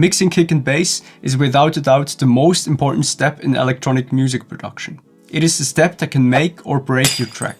Mixing kick and bass is without a doubt the most important step in electronic music production. It is the step that can make or break your track.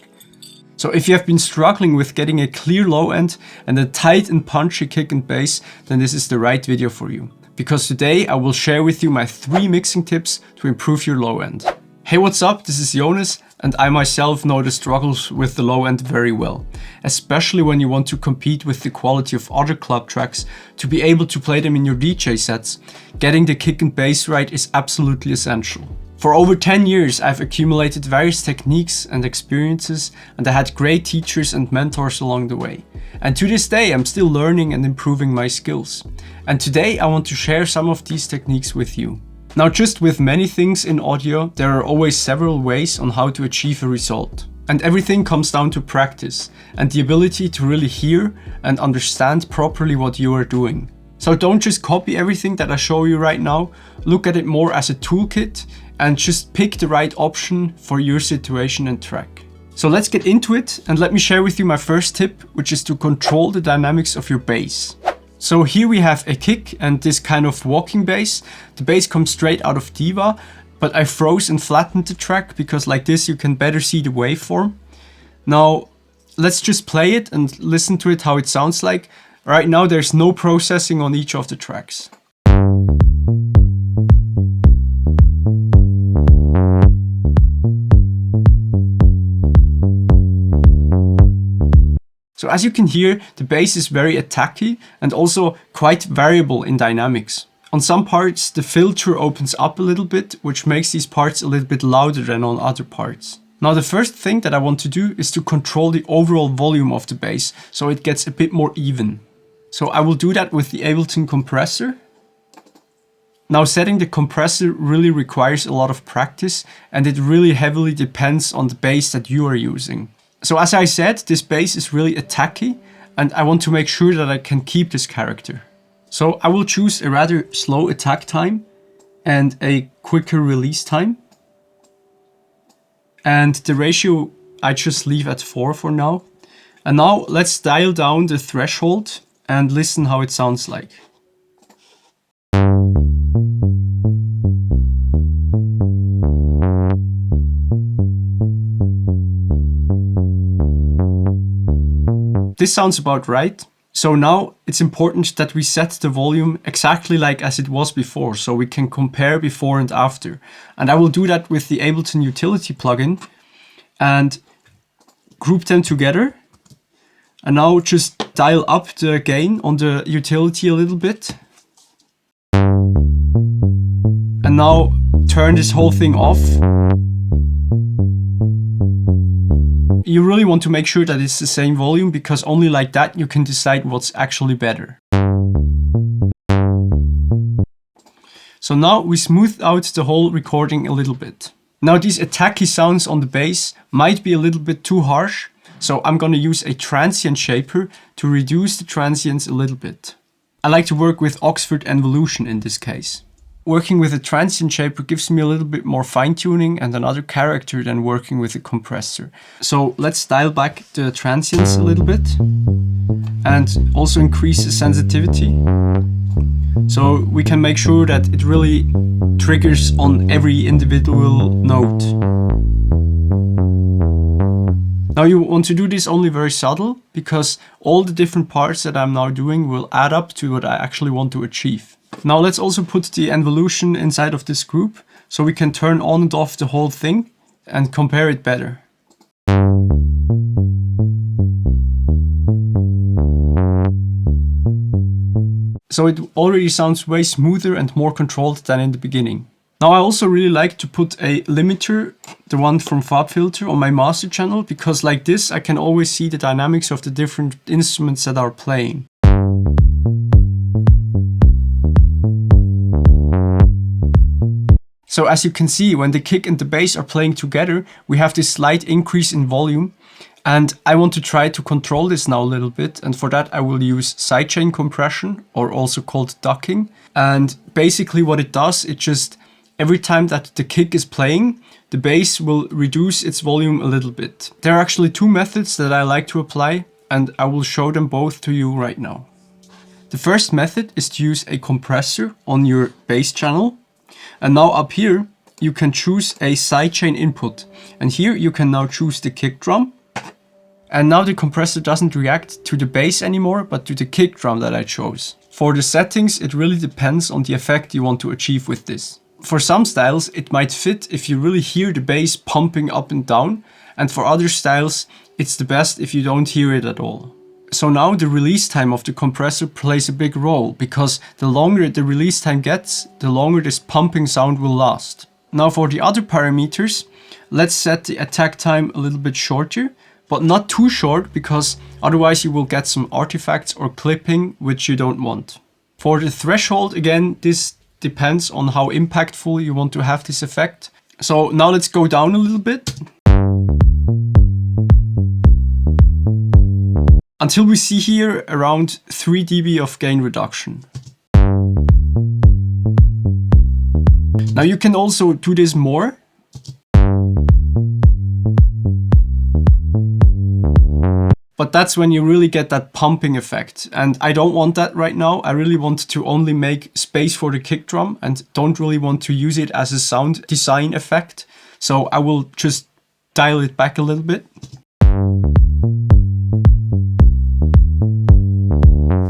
So if you have been struggling with getting a clear low end and a tight and punchy kick and bass, then this is the right video for you. Because today I will share with you my 3 mixing tips to improve your low end. Hey, what's up? This is Jonas, and I myself know the struggles with the low end very well. Especially when you want to compete with the quality of other club tracks to be able to play them in your DJ sets. Getting the kick and bass right is absolutely essential. For over 10 years I've accumulated various techniques and experiences, and I had great teachers and mentors along the way. And to this day I'm still learning and improving my skills. And today I want to share some of these techniques with you. Now, just with many things in audio, there are always several ways on how to achieve a result. And everything comes down to practice and the ability to really hear and understand properly what you are doing. So don't just copy everything that I show you right now. Look at it more as a toolkit and just pick the right option for your situation and track. So let's get into it, and let me share with you my first tip, which is to control the dynamics of your bass. So here we have a kick and this kind of walking bass. The bass comes straight out of Diva, but I froze and flattened the track because like this you can better see the waveform. Now let's just play it and listen to it how it sounds like. Right now there's no processing on each of the tracks. So as you can hear, the bass is very attacky and also quite variable in dynamics. On some parts the filter opens up a little bit, which makes these parts a little bit louder than on other parts. Now the first thing that I want to do is to control the overall volume of the bass so it gets a bit more even. So I will do that with the Ableton compressor. Now setting the compressor really requires a lot of practice, and it really heavily depends on the bass that you are using. So as I said, this bass is really attacky, and I want to make sure that I can keep this character. So I will choose a rather slow attack time and a quicker release time. And the ratio I just leave at 4 for now. And now let's dial down the threshold and listen how it sounds like. This sounds about right. So now it's important that we set the volume exactly like as it was before, so we can compare before and after. And I will do that with the Ableton utility plugin and group them together. And now just dial up the gain on the utility a little bit. And now turn this whole thing off. You really want to make sure that it's the same volume, because only like that you can decide what's actually better. So now we smoothed out the whole recording a little bit. Now these attacky sounds on the bass might be a little bit too harsh, so I'm gonna use a transient shaper to reduce the transients a little bit. I like to work with Oxford Evolution in this case. Working with a transient shaper gives me a little bit more fine-tuning and another character than working with a compressor. So let's dial back the transients a little bit and also increase the sensitivity. So we can make sure that it really triggers on every individual note. Now you want to do this only very subtle, because all the different parts that I'm now doing will add up to what I actually want to achieve. Now let's also put the evolution inside of this group so we can turn on and off the whole thing and compare it better. So it already sounds way smoother and more controlled than in the beginning. Now I also really like to put a limiter, the one from FabFilter, on my master channel, because like this I can always see the dynamics of the different instruments that are playing. So as you can see, when the kick and the bass are playing together, we have this slight increase in volume. And I want to try to control this now a little bit. And for that I will use sidechain compression, or also called ducking. And basically what it does, it just, every time that the kick is playing, the bass will reduce its volume a little bit. There are actually 2 methods that I like to apply, and I will show them both to you right now. The first method is to use a compressor on your bass channel. And now up here, you can choose a sidechain input. And here you can now choose the kick drum. And now the compressor doesn't react to the bass anymore, but to the kick drum that I chose. For the settings, it really depends on the effect you want to achieve with this. For some styles, it might fit if you really hear the bass pumping up and down. And for other styles, it's the best if you don't hear it at all. So now the release time of the compressor plays a big role, because the longer the release time gets, the longer this pumping sound will last. Now for the other parameters, let's set the attack time a little bit shorter, but not too short, because otherwise you will get some artifacts or clipping which you don't want. For the threshold, again, this depends on how impactful you want to have this effect. So now let's go down a little bit. Until we see here around 3 dB of gain reduction. Now you can also do this more. But that's when you really get that pumping effect. And I don't want that right now. I really want to only make space for the kick drum and don't really want to use it as a sound design effect. So I will just dial it back a little bit.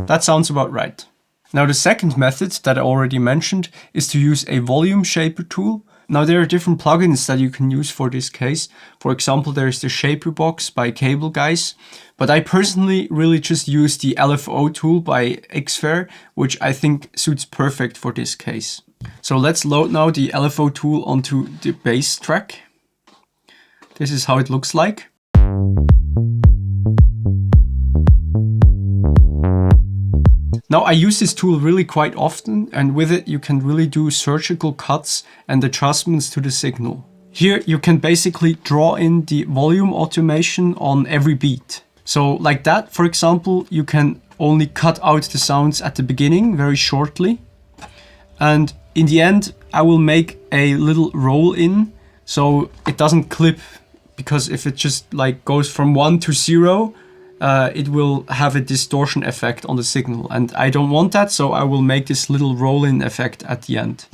That sounds about right. Now the second method that I already mentioned is to use a volume shaper tool. Now there are different plugins that you can use for this case. For example, there is the Shaper Box by Cable Guys, but I personally really just use the LFO tool by Xfair, which I think suits perfect for this case. So let's load now the LFO tool onto the bass track. This is how it looks like. Now I use this tool really quite often, and with it you can really do surgical cuts and adjustments to the signal. Here you can basically draw in the volume automation on every beat. So like that, for example, you can only cut out the sounds at the beginning very shortly. And in the end, I will make a little roll in so it doesn't clip, because if it just like goes from 1 to 0, it will have a distortion effect on the signal, and I don't want that, so I will make this little roll-in effect at the end.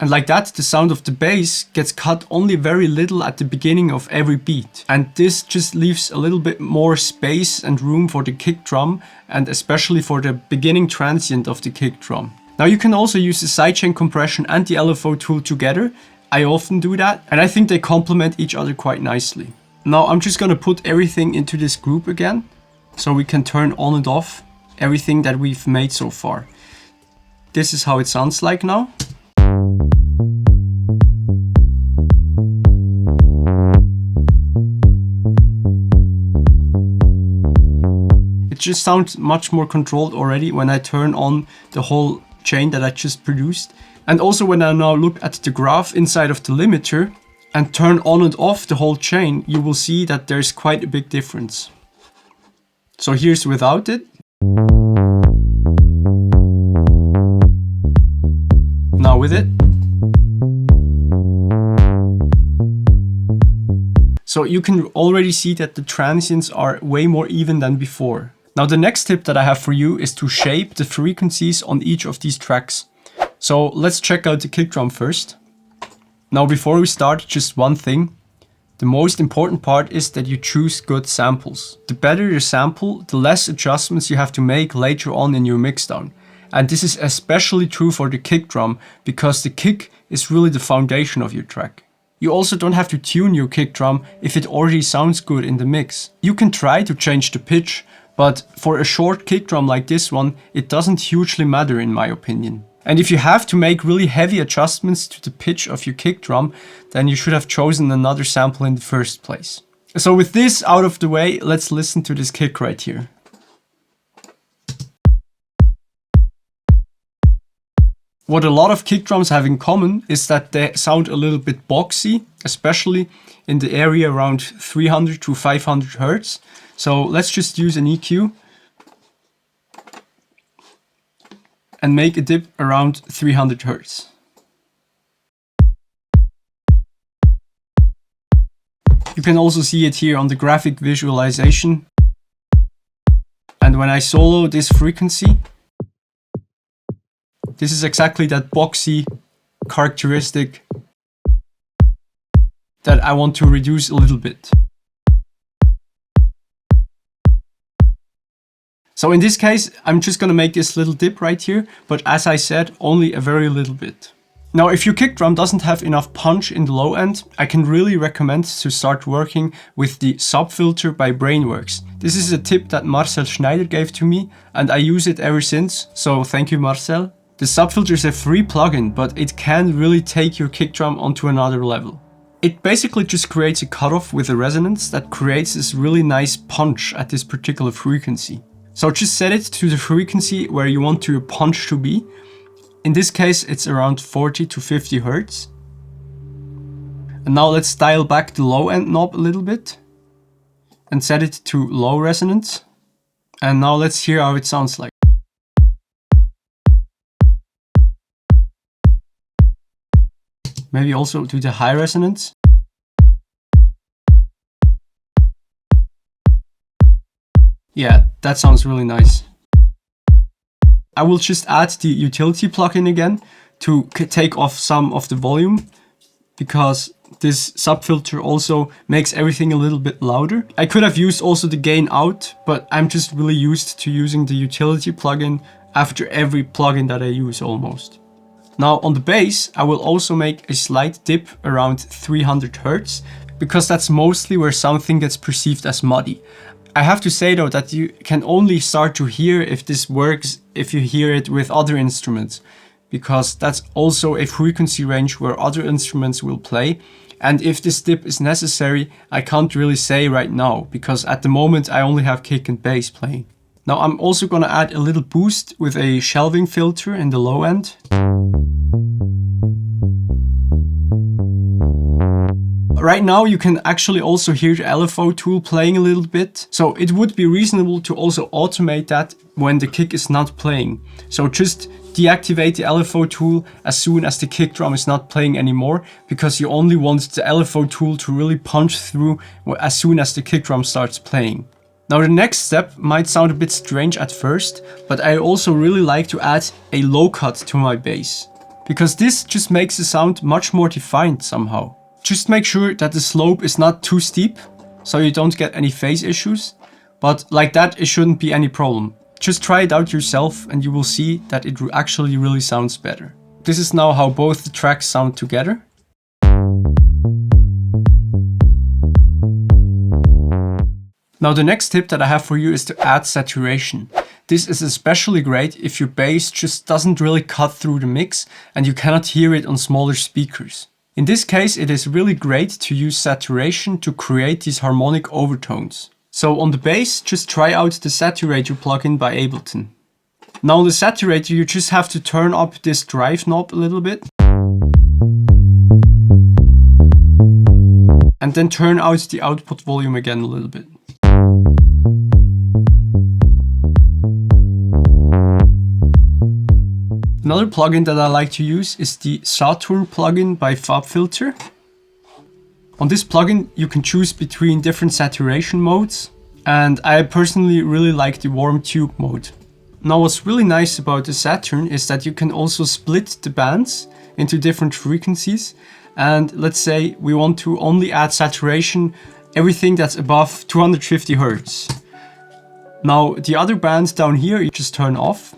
And like that, the sound of the bass gets cut only very little at the beginning of every beat. And this just leaves a little bit more space and room for the kick drum, and especially for the beginning transient of the kick drum. Now you can also use the sidechain compression and the LFO tool together. I often do that, and I think they complement each other quite nicely. Now I'm just gonna put everything into this group again, so we can turn on and off everything that we've made so far. This is how it sounds like now. It just sounds much more controlled already when I turn on the whole chain that I just produced. And also when I now look at the graph inside of the limiter and turn on and off the whole chain, you will see that there's quite a big difference. So here's without it. Now with it. So you can already see that the transients are way more even than before. Now the next tip that I have for you is to shape the frequencies on each of these tracks. So let's check out the kick drum first. Now before we start, just one thing. The most important part is that you choose good samples. The better your sample, the less adjustments you have to make later on in your mixdown. And this is especially true for the kick drum, because the kick is really the foundation of your track. You also don't have to tune your kick drum if it already sounds good in the mix. You can try to change the pitch, but for a short kick drum like this one, it doesn't hugely matter in my opinion. And if you have to make really heavy adjustments to the pitch of your kick drum, then you should have chosen another sample in the first place. So with this out of the way, let's listen to this kick right here. What a lot of kick drums have in common is that they sound a little bit boxy, especially in the area around 300 to 500 Hertz. So let's just use an EQ and make a dip around 300 Hertz. You can also see it here on the graphic visualization. And when I solo this frequency, this is exactly that boxy characteristic that I want to reduce a little bit. So in this case, I'm just gonna make this little dip right here, but as I said, only a very little bit. Now, if your kick drum doesn't have enough punch in the low end, I can really recommend to start working with the subfilter by Brainworks. This is a tip that Marcel Schneider gave to me, and I use it ever since, so thank you, Marcel. The subfilter is a free plugin, but it can really take your kick drum onto another level. It basically just creates a cutoff with a resonance that creates this really nice punch at this particular frequency. So just set it to the frequency where you want your punch to be. In this case, it's around 40 to 50 Hertz. And now let's dial back the low end knob a little bit and set it to low resonance. And now let's hear how it sounds like. Maybe also to the high resonance. Yeah, that sounds really nice. I will just add the utility plugin again to take off some of the volume, because this subfilter also makes everything a little bit louder. I could have used also the gain out, but I'm just really used to using the utility plugin after every plugin that I use almost. Now on the bass, I will also make a slight dip around 300 Hertz, because that's mostly where something gets perceived as muddy. I have to say though that you can only start to hear if this works if you hear it with other instruments, because that's also a frequency range where other instruments will play. And if this dip is necessary, I can't really say right now, because at the moment I only have kick and bass playing. Now I'm also gonna add a little boost with a shelving filter in the low end. Right now you can actually also hear the LFO tool playing a little bit, so it would be reasonable to also automate that when the kick is not playing. So just deactivate the LFO tool as soon as the kick drum is not playing anymore, because you only want the LFO tool to really punch through as soon as the kick drum starts playing. Now the next step might sound a bit strange at first, but I also really like to add a low cut to my bass, because this just makes the sound much more defined somehow. Just make sure that the slope is not too steep, so you don't get any phase issues, but like that it shouldn't be any problem. Just try it out yourself and you will see that it actually really sounds better. This is now how both the tracks sound together. Now the next tip that I have for you is to add saturation. This is especially great if your bass just doesn't really cut through the mix and you cannot hear it on smaller speakers. In this case, it is really great to use saturation to create these harmonic overtones. So on the bass, just try out the saturator plugin by Ableton. Now on the saturator, you just have to turn up this drive knob a little bit. And then turn out the output volume again a little bit. Another plugin that I like to use is the Saturn plugin by FabFilter. On this plugin you can choose between different saturation modes, and I personally really like the warm tube mode. Now what's really nice about the Saturn is that you can also split the bands into different frequencies, and let's say we want to only add saturation everything that's above 250 Hertz. Now the other bands down here you just turn off.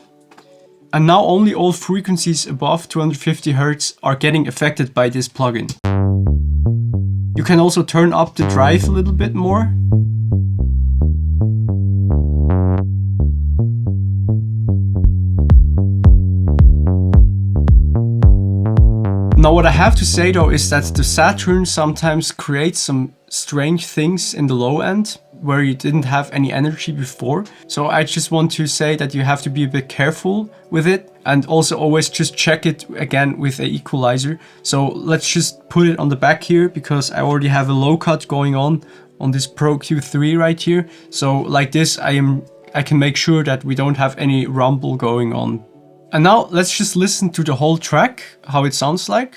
And now only all frequencies above 250 Hertz are getting affected by this plugin. You can also turn up the drive a little bit more. Now what I have to say though is that the Saturn sometimes creates some strange things in the low end where you didn't have any energy before. So I just want to say that you have to be a bit careful with it, and also always just check it again with an equalizer. So let's just put it on the back here, because I already have a low cut going on this Pro Q3 right here. So like this I can make sure that we don't have any rumble going on. And now let's just listen to the whole track, how it sounds like.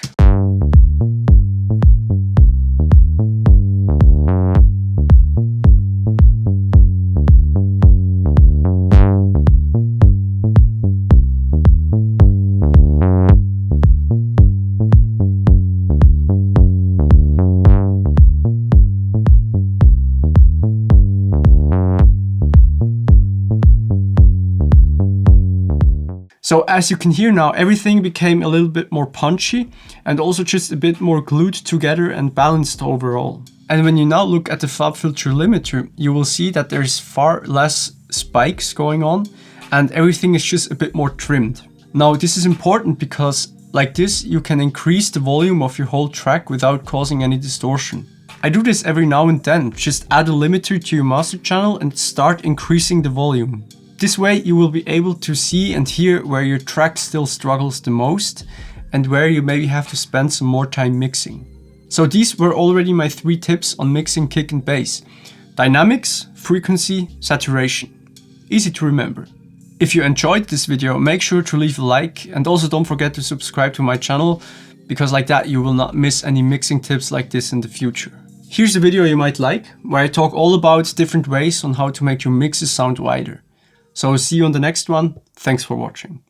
So as you can hear now, everything became a little bit more punchy and also just a bit more glued together and balanced overall. And when you now look at the FabFilter limiter, you will see that there's far less spikes going on and everything is just a bit more trimmed. Now this is important because like this you can increase the volume of your whole track without causing any distortion. I do this every now and then, just add a limiter to your master channel and start increasing the volume. This way you will be able to see and hear where your track still struggles the most and where you maybe have to spend some more time mixing. So these were already my 3 tips on mixing kick and bass. Dynamics, frequency, saturation. Easy to remember. If you enjoyed this video, make sure to leave a like and also don't forget to subscribe to my channel, because like that you will not miss any mixing tips like this in the future. Here's a video you might like, where I talk all about different ways on how to make your mixes sound wider. So see you on the next one. Thanks for watching.